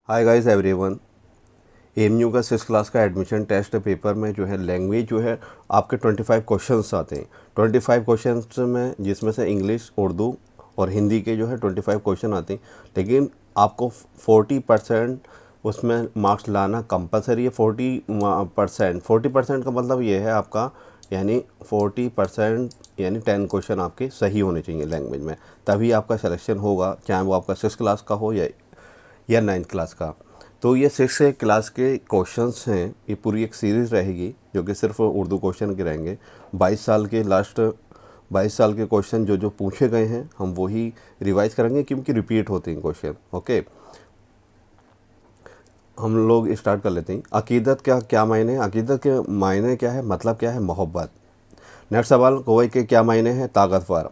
Hi guys everyone. AMU का 6 class का admission test paper में जो है लैंग्वेज जो है आपके 25 क्वेश्चंस आते हैं। 25 क्वेश्चंस में जिसमें से इंग्लिश, उर्दू और हिंदी के जो है 25 क्वेश्चन आते हैं, लेकिन आपको 40% उसमें मार्क्स लाना कंपलसरी है। 40% का मतलब ये है आपका, यानी 40% यानी 10 क्वेश्चन आपके सही होने चाहिए लैंग्वेज में, तभी आपका सिलेक्शन होगा, चाहे वो आपका 6 क्लास का हो या 9th क्लास का। तो ये 6 क्लास के क्वेश्चंस हैं। ये पूरी एक सीरीज़ रहेगी जो कि सिर्फ उर्दू क्वेश्चन के रहेंगे। 22 साल के क्वेश्चन जो जो पूछे गए हैं हम वही रिवाइज करेंगे, क्योंकि रिपीट होते हैं क्वेश्चन। ओके, हम लोग स्टार्ट कर लेते हैं। अकीदत का क्या मायने है? अकीदत के मायने क्या है, मतलब क्या है? मोहब्बत। नेक्स्ट सवाल, कोई के क्या मायने हैं? ताकतवर।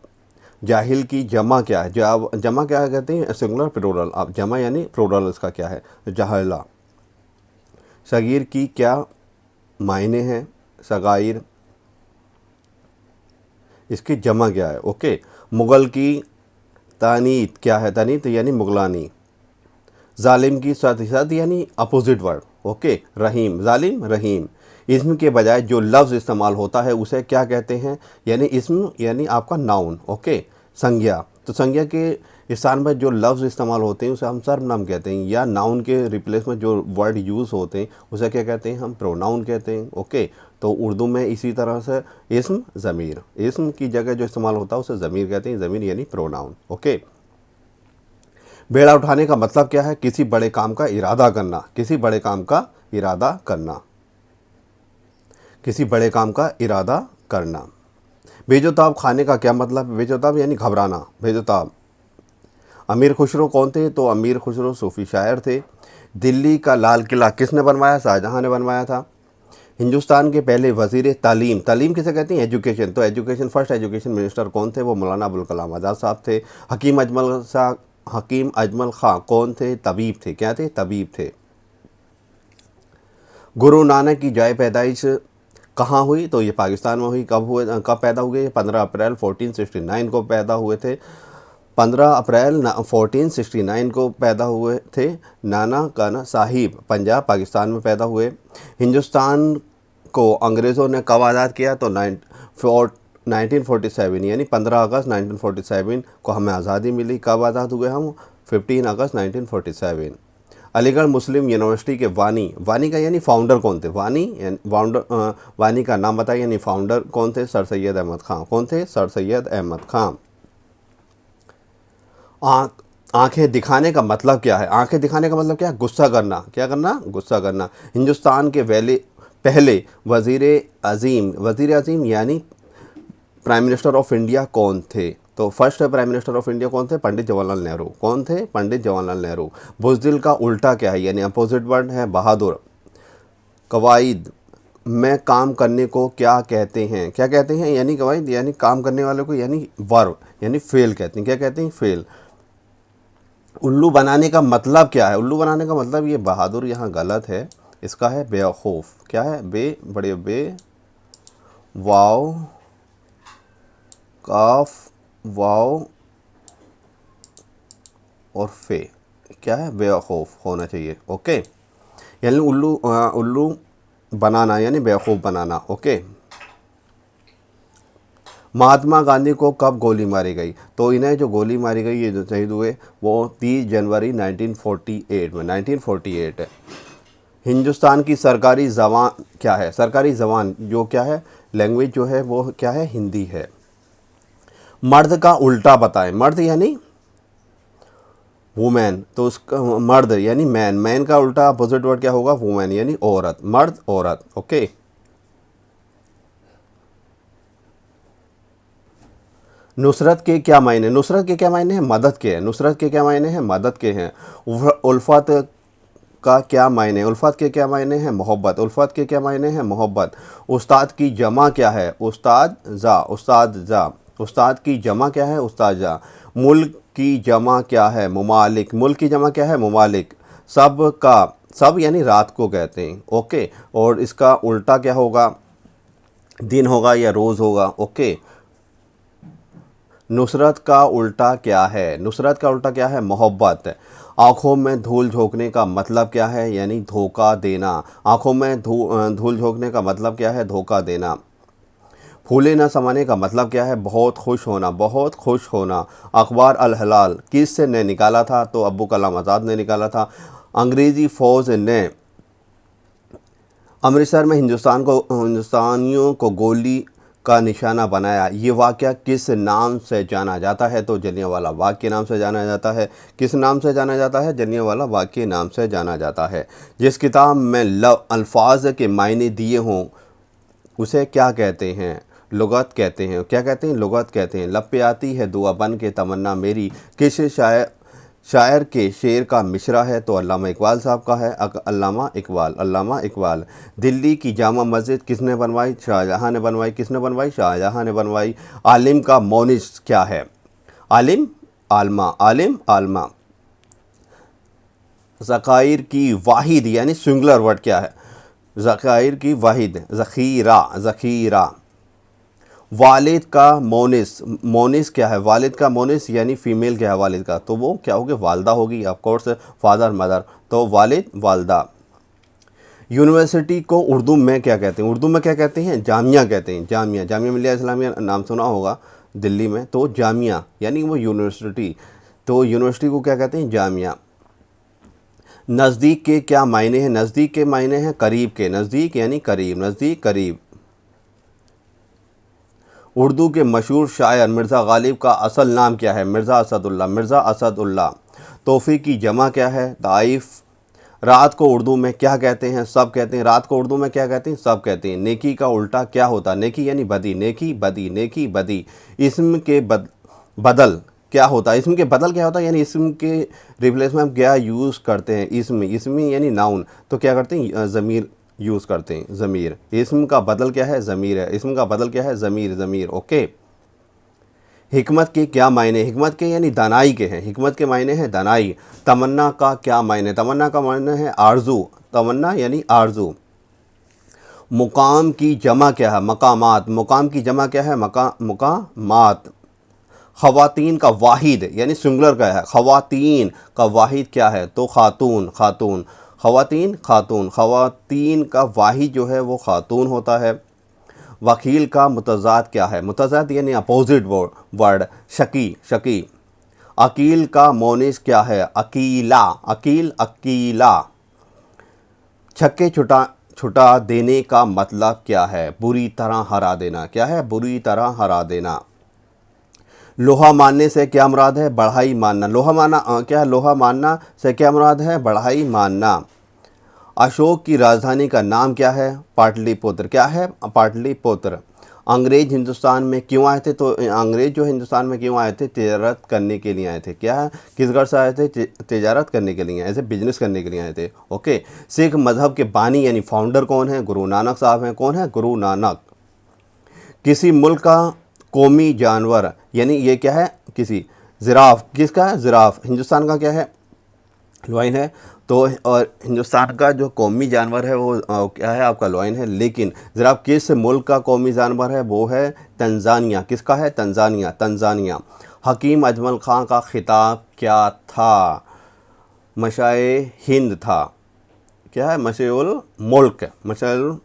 जाहिल की जमा क्या है? जमा क्या कहते हैं? Singular, plural. अब जमा यानी प्लूरल, इसका क्या है? जाहिला। सगीर की क्या मायने हैं? सगाइर। इसकी जमा क्या है? ओके। मुगल की तानीत क्या है? तानीत यानी मुगलानी। जालिम की सत यानी अपोजिट वर्ड। ओके। रहीम, जालिम, रहीम। इस्म के बजाय जो लफ्ज़ इस्तेमाल होता है उसे क्या कहते हैं? यानी इस्म यानी आपका नाउन। ओके। संज्ञा, तो संज्ञा के स्थान पर जो लफ्ज़ इस्तेमाल होते हैं उसे हम सर्वनाम कहते हैं, या नाउन के रिप्लेस में जो वर्ड यूज़ होते हैं उसे क्या कहते हैं? हम प्रोनाउन कहते हैं। ओके। तो उर्दू में इसी तरह से इस्म, ज़मीर, इस्म की जगह जो इस्तेमाल होता है उसे ज़मीर कहते हैं। ज़मीर यानी प्रोनाउन। ओके। बेड़ा उठाने का मतलब क्या है? किसी बड़े काम का इरादा करना। किसी बड़े काम का इरादा करना। किसी बड़े काम का इरादा करना। बेजोताब खाने का क्या मतलब? बेजोताब यानी घबराना। बेजोताब। अमीर खुसरो कौन थे? तो अमीर खुसरो सूफी शायर थे। दिल्ली का लाल किला किसने बनवाया? शाहजहां ने बनवाया था। हिंदुस्तान के पहले वजीर तालीम, तालीम किसे कहते हैं? एजुकेशन। तो एजुकेशन, फर्स्ट एजुकेशन मिनिस्टर कौन थे? वो मौलाना अबुल कलाम आज़ाद साहब थे। हकीम अजमल खां कौन थे? तबीब थे। क्या थे? तबीब थे। गुरु नानक की जाए पैदाइश कहाँ हुई? तो ये पाकिस्तान में हुई। कब पैदा हुए? 15 अप्रैल 1469 को पैदा हुए थे। 15 अप्रैल 1469 को पैदा हुए थे। नाना काना साहिब पंजाब पाकिस्तान में पैदा हुए। हिंदुस्तान को अंग्रेज़ों ने कब आज़ाद किया? तो 1947 यानी 15 अगस्त 1947 को हमें आज़ादी मिली। कब आज़ाद हुए हम? 15 अगस्त 1947। अलीगढ़ मुस्लिम यूनिवर्सिटी के वानी, वानी का यानी फाउंडर कौन थे? वानी का नाम बताइए, यानी फाउंडर कौन थे? सर सैयद अहमद खां। कौन थे? सर सैयद अहमद खां। आँख, आंखें दिखाने का मतलब क्या है? आंखें दिखाने का मतलब क्या है? गुस्सा करना। क्या करना? गुस्सा करना। हिंदुस्तान के पहले वजीर अजीम यानी प्राइम मिनिस्टर ऑफ इंडिया कौन थे? तो first prime minister of India कौन थे? पंडित जवाहरलाल नेहरू। कौन थे? पंडित जवाहरलाल नेहरू। बुज़दिल का उल्टा क्या है? यानी अपोजिट वर्ड है बहादुर। कवायद में काम करने को क्या कहते हैं? क्या कहते हैं? यानी कवायद यानी काम करने वाले को, यानी वर्ब, यानी फेल कहते हैं। क्या कहते हैं? फेल। उल्लू बनाने का मतलब क्या है? उल्लू बनाने का मतलब, ये बहादुर यहाँ गलत है, इसका है बेवकूफ़। क्या है? बड़े बे, वाव, काफ, वाव और फे। क्या है? बेवकूफ़ होना चाहिए। ओके। यानी उल्लू बनाना यानी बेवकूफ़ बनाना। ओके। महात्मा गांधी को कब गोली मारी गई? तो इन्हें जो गोली मारी गई, ये जो शहीद हुए, वो 30 जनवरी 1948 में, 1948 है। हिंदुस्तान की सरकारी ज़बान क्या है? सरकारी ज़बान जो क्या है, लैंग्वेज जो है वो क्या है? हिंदी है। मर्द का उल्टा बताएं। मर्द यानी वुमेन, तो उसका मर्द यानी मैन, मैन का उल्टा अपोजिट वर्ड क्या होगा? वुमेन यानी औरत। मर्द, औरत। ओके। नुसरत के क्या मायने? नुसरत के क्या मायने हैं? मदद के हैं। नुसरत के क्या मायने हैं? मदद के हैं। उल्फत का क्या मायने? उल्फत के क्या मायने हैं? मोहब्बत। उल्फत के क्या मायने हैं? मोहब्बत। उस्ताद की जमा क्या है? उस्ताद जा, उस्ताद जा। उस्ताद की जमा क्या है? उस्ताद जा। मुल्क की जमा क्या है? मुमालिक। मुल्क की जमा क्या है? मुमालिक। सब का, सब यानी रात को कहते हैं। ओके। और इसका उल्टा क्या होगा? दिन होगा या रोज़ होगा। ओके। नुसरत का उल्टा क्या है? नुसरत का उल्टा क्या है? मोहब्बत। आँखों में धूल झोंकने का मतलब क्या है, यानी धोखा देना। आँखों में धूल झोंकने का मतलब क्या है, धोखा देना। फूले न समाने का मतलब क्या है, बहुत खुश होना, बहुत खुश होना। अखबार अल हलाल किस ने निकाला था, तो अब्दुल कलाम आज़ाद ने निकाला था। अंग्रेज़ी फ़ौज ने अमृतसर में हिंदुस्तानियों को गोली का निशाना बनाया, ये वाक़या किस नाम से जाना जाता है, तो जलियांवाला बाग के नाम से जाना जाता है। किस नाम से जाना जाता है, जलियांवाला बाग के नाम से जाना जाता है। जिस किताब में अल्फाज के मायने दिए हों उसे क्या कहते हैं, लुगत कहते हैं। क्या कहते हैं, लुगत कहते हैं। लब पे आती है दुआ बन के तमन्ना मेरी, किस शायर के शेर का मिसरा है, तो अल्लामा इकबाल साहब का है। अल्लामा इकबाल। दिल्ली की जामा मस्जिद किसने बनवाई, शाहजहां ने बनवाई। किसने बनवाई, शाहजहां ने बनवाई। आलिम का मोनिस क्या है, आलिम आलमा, आलिम आलमा। ज़खायर की वाहिद यानी सिंगुलर वर्ड क्या है, ज़खायर की वाहिद, ज़खीरा, ज़खीरा। वालिद का मोनिस, मोनिस क्या है, वालिद का मोनिस यानी फ़ीमेल क्या है वालिद का, तो वो क्या होगी, वालदा होगी, ऑफ कोर्स फादर मदर, तो वालिद वालदा। यूनिवर्सिटी को उर्दू में क्या कहते हैं, उर्दू में क्या कहते हैं, जामिया कहते हैं। जामिया, जामिया मिलिया इस्लामिया नाम सुना होगा दिल्ली में, तो जामिया यानी वो यूनिवर्सिटी, तो यूनिवर्सिटी को क्या कहते हैं, जामिया। नज़दीक के क्या मायने हैं, नज़दीक के मायने हैं करीब के, नज़दीक यानी करीब, नज़दीक करीब। उर्दू के मशहूर शायर मिर्ज़ा गालिब का असल नाम क्या है, मिर्ज़ा असदुल्ला, मिर्ज़ा असदुल्ला। तोहफ़े की जमा क्या है, ताइफ। रात को उर्दू में क्या कहते हैं, सब कहते हैं। रात को उर्दू में क्या कहते हैं, सब कहते हैं। नेकी का उल्टा क्या होता है, नेकी यानी बदी, नेकी बदी, नेकी बदी। इसम के बदल क्या होता है, इसम के बदल क्या होता है, यानी इसम के रिप्लेसमेंट क्या यूज़ करते हैं, इसमी, इसमी यानी नाउन, तो क्या करते हैं, ज़मीर यूज़ करते हैं, ज़मीर। इसम का बदल क्या है, ज़मीर है। इसम का बदल क्या है, ज़मीर, ज़मीर। ओके। हिकमत के क्या मायने, हिकमत के यानी दानाई के हैं, हिकमत के मायने हैं दानाई। तमन्ना का क्या मायने, तमन्ना का मायने है आरजू, तमन्ना यानी आरजू। मुकाम की जमा क्या है, मकामात, मुकाम की जमा क्या है, मुकामात। ख़वातीन का वाहिद यानी सिंगुलर का है, ख़वातीन का वाहिद क्या है, तो खातून, खातून। ख़वातीन, खातून। ख़वातीन का वाहिद जो है वो खातून होता है। वकील का मुतज़ाद क्या है, मुतज़ाद यानी अपोजिट वर्ड, शकी, शकी। अकील का मोनिस क्या है, अकीला, अकील, अकीला। छक्के छुटा देने का मतलब क्या है, बुरी तरह हरा देना, क्या है, बुरी तरह हरा देना। लोहा मानने से क्या मुराद है, बढ़ाई मानना। लोहा मानना क्या है, लोहा मानना से क्या मुराद है, बढ़ाई मानना। अशोक की राजधानी का नाम क्या है, पाटलिपुत्र, क्या है, पाटलिपुत्र। अंग्रेज हिंदुस्तान में क्यों आए थे, तो अंग्रेज जो हिंदुस्तान में क्यों आए थे, तिजारत करने के लिए आए थे। क्या है, किस घर से आए थे, तिजारत करने के लिए, ऐसे बिजनेस करने के लिए आए थे। ओके। सिख मज़हब के बानी यानी फाउंडर कौन है, गुरु नानक साहब हैं। कौन है, गुरु नानक। किसी मुल्क का कौमी जानवर यानी ये क्या है, किसी, जिराफ, किसका है, जिराफ। हिंदुस्तान का क्या है, लॉइन है। तो और हिंदुस्तान का जो कौमी जानवर है वो क्या है, आपका लॉइन है। लेकिन ज़रा किस मुल्क का कौमी जानवर है, वो है तंजानिया। किसका है, तंजानिया, तंजानिया। हकीम अजमल ख़ान का खिताब क्या था, मशाए हिंद था। क्या है, मशहुल मुल्क, मशहुल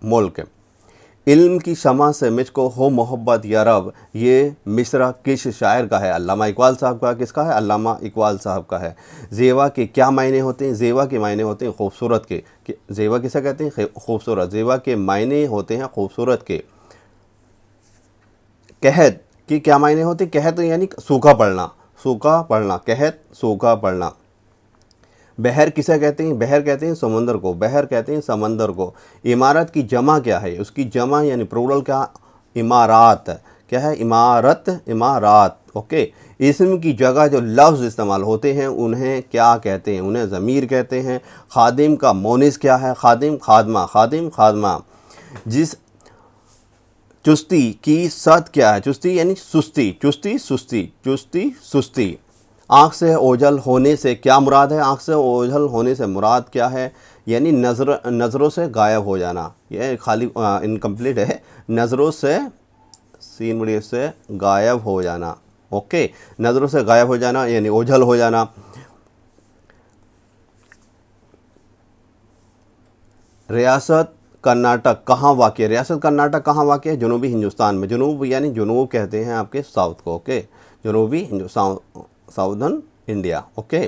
मुल्क। इल्म की शमा से मुझको हो मोहब्बत या रब, ये मिसरा किस शायर का है, अल्लामा इकबाल साहब का। किसका है, अल्लामा इकबाल साहब का है। ज़ेवा के क्या मायने होते हैं, ज़ेवा के मायने होते हैं खूबसूरत के। ज़ेवा किसे कहते हैं, खूबसूरत। ज़ेवा के मायने होते हैं खूबसूरत के। कहत के क्या मायने होते हैं, कहत यानी सूखा पड़ना, सूखा पड़ना, कहत सूखा पड़ना। बहर किसे कहते हैं, बहर कहते हैं समंदर को, बहर कहते हैं समंदर को। इमारत की जमा क्या है, उसकी जमा यानी प्लूरल क्या, इमारात। क्या है, इमारत, इमारात। ओके। इसम की जगह जो लफ्ज़ इस्तेमाल होते हैं उन्हें क्या कहते हैं, उन्हें ज़मीर कहते हैं। खादिम का मोनिस क्या है, खादिम, खादमा, खादिम, खादमा। जिस चुस्ती की सद क्या है, चुस्ती यानी सुस्ती, चुस्ती, सुस्ती, चुस्ती, सुस्ती। आँख से ओझल होने से क्या मुराद है, आँख से ओझल होने से मुराद क्या है, यानी नज़रों से गायब हो जाना। ये खाली इनकम्प्लीट है, नज़रों से, सीन बड़ी से गायब हो जाना। ओके। नज़रों से गायब हो जाना यानी ओझल हो जाना। रियासत कर्नाटक कहाँ वाक़ है? रियासत कर्नाटक कहाँ वाक़ है? जनूबी हिंदुस्तान में। जनूब यानी जनूब कहते हैं आपके साउथ को, ओके। जनूबी साउदर्न इंडिया, ओके।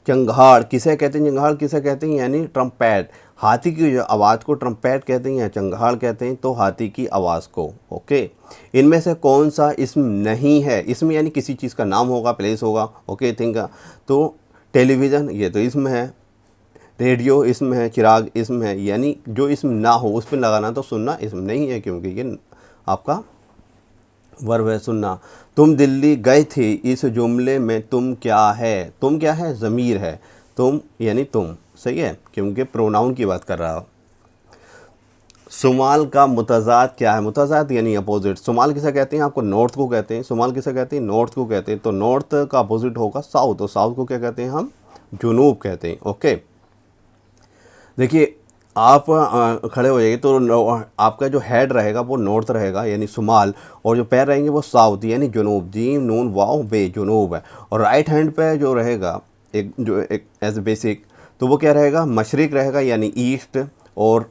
चंगाड़ किसे कहते हैं? चंगाड़ किसे कहते हैं? यानी ट्रम्पेट, हाथी की जो आवाज़ को ट्रम्पेट कहते हैं या चंगाड़ कहते हैं, तो हाथी की आवाज़ को, ओके। इनमें से कौन सा इसम नहीं है? इसमें यानी किसी चीज़ का नाम होगा, प्लेस होगा, ओके, थिंक। तो टेलीविज़न ये तो इसम है, रेडियो इसम है, चिराग इसम है, यानी जो इसम ना हो उस पर लगाना तो सुनना इसम नहीं है, क्योंकि ये आपका वर्ब है सुनना। तुम दिल्ली गए थे, इस जुमले में तुम क्या है? तुम क्या है? ज़मीर है। तुम यानी तुम, सही है, क्योंकि प्रोनाउन की बात कर रहा हो। शुमाल का मुतज़ाद क्या है? मुतज़ाद यानी अपोजिट। शुमाल किसे कहते हैं? आपको नॉर्थ को कहते हैं। शुमाल किसे कहते हैं? नॉर्थ को कहते हैं। तो नॉर्थ का अपोजिट होगा साउथ, और साउथ को क्या कहते हैं? हम जुनूब कहते हैं, ओके। देखिए, आप खड़े हो जाइए तो आपका जो हेड रहेगा वो नॉर्थ रहेगा यानी शुमाल, और जो पैर रहेंगे वो साउथ यानी जुनूब। जीम नून वाव बे, जुनूब है। और राइट हैंड पे जो रहेगा एक एज बेसिक, तो वो क्या रहेगा? मशरिक रहेगा यानी ईस्ट। और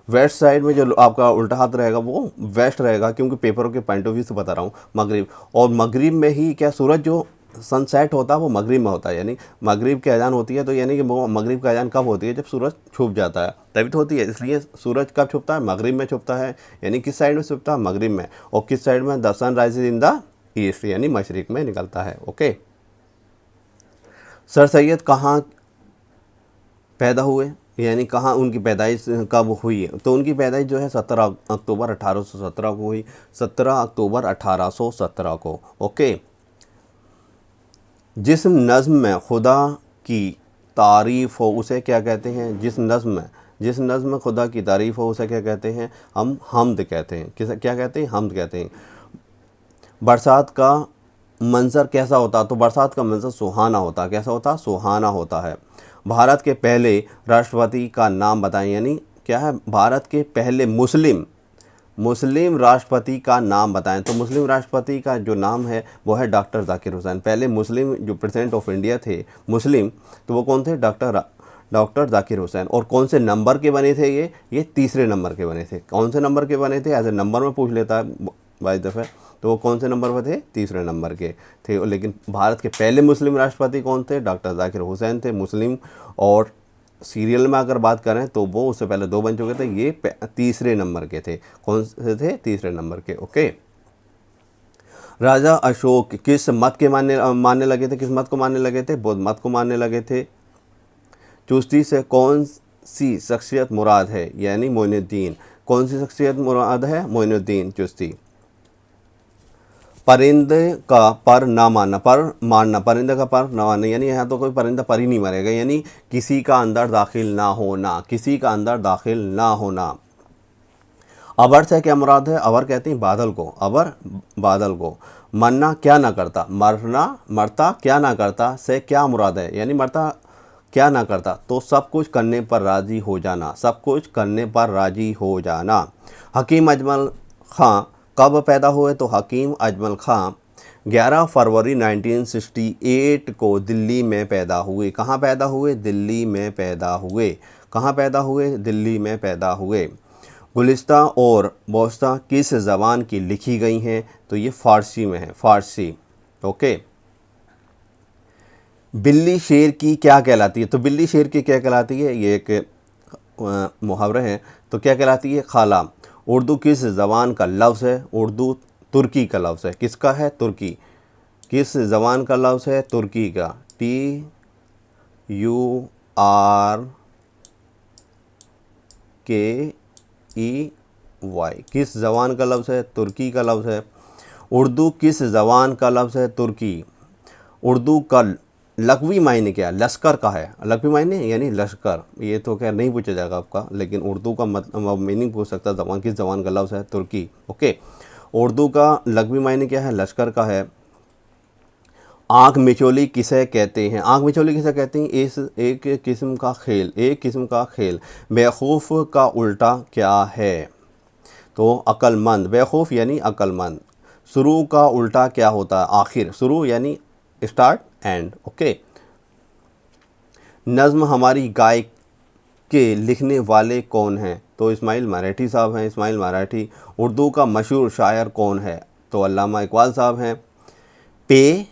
वेस्ट साइड में जो आपका उल्टा हाथ रहेगा वो वेस्ट रहेगा, क्योंकि पेपरों के पॉइंट ऑफ व्यू से बता रहा हूँ। मगरिब, और मगरिब में ही क्या सूरज जो सनसेट होता है वो मगरिब में होता है, यानी मगरिब की अजान होती है। तो यानी कि वो मगरिब की अजान कब होती है? जब सूरज छुप जाता है तभी तो होती है। इसलिए सूरज कब छुपता है? मगरिब में छुपता है। यानी किस साइड में छुपता है? मगरिब में। और किस साइड में? The sun rises in the east, यानी मशरिक में निकलता है, ओके। सर सैयद कहाँ पैदा हुए, यानी कहाँ उनकी पैदाइश कब हुई? तो उनकी पैदाइश जो है 17 अक्टूबर 1817 को हुई। 17 अक्टूबर 1817 को, ओके। जिस नज़्म में खुदा की तारीफ़ हो उसे क्या कहते हैं? जिस नज़्म में खुदा की तारीफ़ हो उसे क्या कहते हैं? हम हम्द कहते हैं। किसे क्या कहते हैं? हम्द कहते हैं। बरसात का मंज़र कैसा होता? तो बरसात का मंज़र सुहाना होता। कैसा होता? सुहाना होता है। भारत के पहले राष्ट्रपति का नाम बताएं, यानी क्या है? भारत के पहले मुस्लिम राष्ट्रपति का नाम बताएं। तो मुस्लिम राष्ट्रपति का जो नाम है वो है डॉक्टर जाकिर हुसैन। पहले मुस्लिम जो प्रेसिडेंट ऑफ इंडिया थे मुस्लिम, तो वो कौन थे? डॉक्टर जाकिर हुसैन। और कौन से नंबर के बने थे ये तीसरे नंबर के बने थे। कौन से नंबर के बने थे? एज ए नंबर में पूछ लेता है बाई दफ़े, तो वो कौन से नंबर पर थे? तीसरे नंबर के थे। लेकिन भारत के पहले मुस्लिम राष्ट्रपति कौन थे? डॉक्टर जाकिर हुसैन थे, मुस्लिम। और सीरियल में अगर बात करें तो वो उससे पहले 2 बन चुके थे, ये तीसरे नंबर के थे। कौन से थे? तीसरे नंबर के, ओके। राजा अशोक किस मत के मानने लगे थे? किस मत को मानने लगे थे? बौद्ध मत को मानने लगे थे। चुश्ती से कौन सी शख्सियत मुराद है? यानी मोइनुद्दीन। कौन सी शख्सियत मुराद है? मोइनुद्दीन चिश्ती। परिंदे का पर ना मानना, पर मारना, परिंदे का पर ना मानना, यानी यहाँ तो कोई परिंदा पर ही नहीं मरेगा, यानी किसी का अंदर दाखिल ना होना, किसी का अंदर दाखिल ना होना। अबर से क्या मुराद है? अबर कहते हैं बादल को, अबर बादल को। मरना क्या ना करता, मरता क्या ना करता से क्या मुराद है? यानी मरता क्या ना करता, तो सब कुछ करने पर राज़ी हो जाना, सब कुछ करने पर राज़ी हो जाना। हकीम अजमल ख़ां कब पैदा हुए? तो हकीम अजमल ख़ां 11 फरवरी 1968 को दिल्ली में पैदा हुए। कहाँ पैदा हुए? दिल्ली में पैदा हुए। कहाँ पैदा हुए? दिल्ली में पैदा हुए। गुलिस्तां और बोस्ता किस ज़बान की लिखी गई हैं? तो ये फ़ारसी में है, फ़ारसी, ओके। बिल्ली शेर की क्या कहलाती है? तो बिल्ली शेर की क्या कहलाती है? ये एक मुहावरा है। तो क्या कहलाती है? खाला। उर्दू किस ज़बान का लफ्ज़ है? उर्दू तुर्की का लफ्ज़ है। किसका है? तुर्की। किस ज़बान का लफ्ज़ है? तुर्की का। TURKEY। किस ज़बान का लफ्ज़ है? तुर्की का लफ्ज़ है। उर्दू किस ज़बान का लफ्ज़ है? तुर्की। उर्दू का लघवी मायने क्या है? लश्कर का है। लघवी मायने यानी लश्कर, ये तो क्या नहीं पूछा जाएगा आपका, लेकिन उर्दू का मतलब मीनिंग पूछ सकता है। ज़बान किस ज़बान का लफ्ज़ है? तुर्की, ओके। उर्दू का लघवी मायने क्या है? लश्कर का है। आँख मिचौली किसे कहते हैं? आँख मिचौली किसे कहते हैं? इस एक किस्म का खेल, एक किस्म का खेल। बेवकूफ़ का उल्टा क्या है? तो अक्लमंद। बेवकूफ़ यानी अक्लमंद। शुरू का उल्टा क्या होता है? आखिर। शुरू यानी स्टार्ट, एंड, ओके। नज़्म हमारी गाय के लिखने वाले कौन हैं? तो इस्माइल मराठी साहब हैं, इस्माइल मराठी। उर्दू का मशहूर शायर कौन है? तो अल्लामा इकबाल साहब हैं। पे,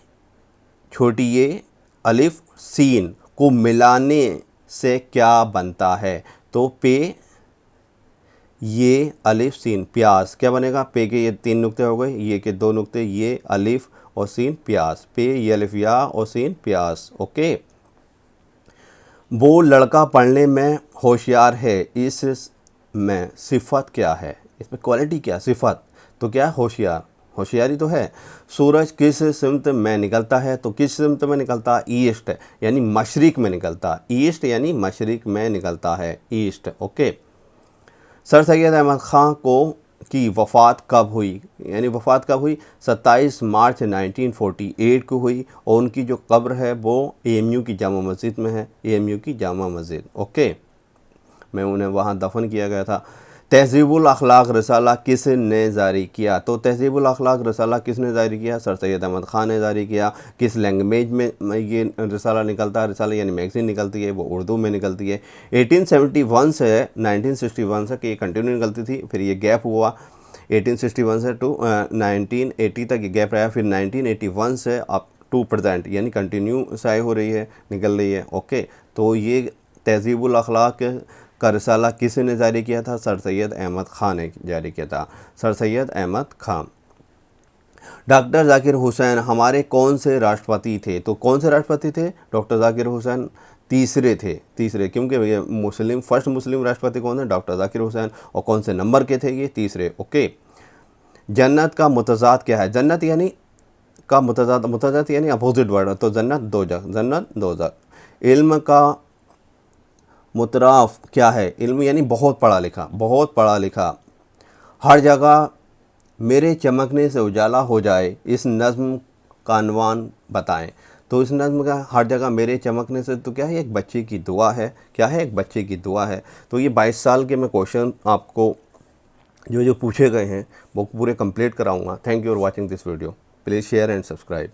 छोटी ये, अलिफ, सीन को मिलाने से क्या बनता है? तो पे, ये, अलिफ, सीन, प्याज। क्या बनेगा? पे के ये 3 नुक्ते हो गए, ये के 2 नुक्ते, ये अलिफ और सीन, प्याज। पे, ये अलिफ, या और सीन, प्याज। ओके। वो लड़का पढ़ने में होशियार है, इस में सिफत क्या है? इसमें क्वालिटी क्या, सिफत? तो क्या, होशियार, होशियारी तो है। सूरज किस सिमत में निकलता है? तो किस सिमत में निकलता है? ईस्ट, यानी मशरिक में निकलता है। ईस्ट यानी मशरिक में निकलता है, east. Okay. Sir Syed Ahmad Khan की वफ़ात कब हुई? यानी वफ़ात कब हुई? 27 मार्च 1948 को हुई, और उनकी जो कब्र है वो AMU की जामा मस्जिद में है, AMU की जामा मस्जिद। ओके, मैं उन्हें वहाँ दफन किया गया था। तहज़ीबुल अखलाक रसाला किसने जारी किया? तो तहज़ीबुल अखलाक रसाला किसने जारी किया? सर सैयद अहमद ख़ान ने जारी किया। किस लैंग्वेज में ये रसाला निकलता है? रसाला यानी मैगज़ीन निकलती है, वो उर्दू में निकलती है। 1871 से 1961 से कि ये कंटिन्यू निकलती थी, फिर ये गैप हुआ 1861 से टू 1980 तक ये गैप रहा, फिर 1981 से अप टू प्रेजेंट यानी कंटिन्यू शाये हो रही है, निकल रही है। ओके, तो ये तहज़ीबुल अखलाक का रिसाला किसने जारी किया था? सर सैयद अहमद ख़ान ने जारी किया था, सर सैयद अहमद ख़ान। डॉक्टर जाकिर हुसैन हमारे कौन से राष्ट्रपति थे? तो कौन से राष्ट्रपति थे? डॉक्टर जाकिर हुसैन तीसरे थे, तीसरे, क्योंकि ये मुस्लिम फर्स्ट मुस्लिम राष्ट्रपति कौन है? डॉक्टर जाकिर हुसैन। और कौन से नंबर के थे? ये तीसरे। ओके। जन्नत का मुतज़ाद क्या है? जन्नत यानी का मुतज़ाद, मुतज़ाद यानी अपोजिट वर्ड, तो जन्नत दोज़ख, जन्नत दोज़ख। इल्म का मुतराफ क्या है? इल्म यानी बहुत पढ़ा लिखा, बहुत पढ़ा लिखा। हर जगह मेरे चमकने से उजाला हो जाए, इस नज़्म का अनवान बताएं। तो इस नज़्म का हर जगह मेरे चमकने से, तो क्या है? एक बच्चे की दुआ है। क्या है? एक बच्चे की दुआ है। तो ये 22 साल के मैं क्वेश्चन आपको जो जो पूछे गए हैं वो पूरे कंप्लीट कराऊंगा। Thank you for watching this video. Please share and subscribe.